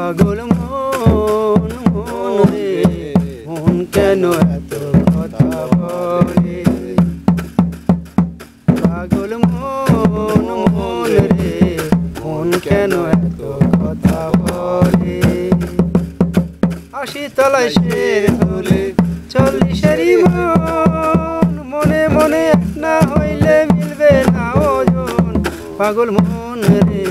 পাগল মন মন রে মন কেন এত কথা বলে পাগল মন মন রে মন কেন এত কথা বলে ৮০ তলায় শের হলে ৪০-এরই মন মনে মনে এক না হইলে মিলবে না ওজন পাগল মন রে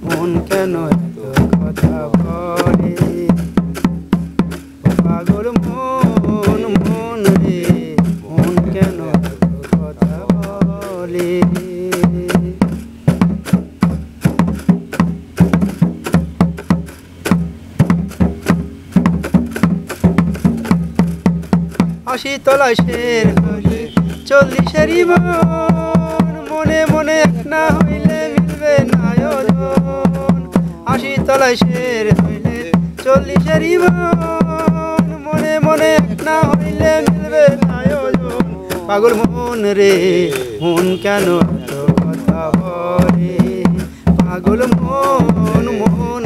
মন কেন এত কথা বলে পাগল মন মন রে মন কেন এত কথা বলে ৮০ তলায় শের হলে ৪০-এরই মন মনে মনে এক না হইলে মিলবে না ওজন ৮০ তলায় শের হইলে ৪০-এরই মন মনে মনে এক না হইলে মিলবে না ওজন পাগল মন রে মন কেন এত কথা বলে পাগল মন মন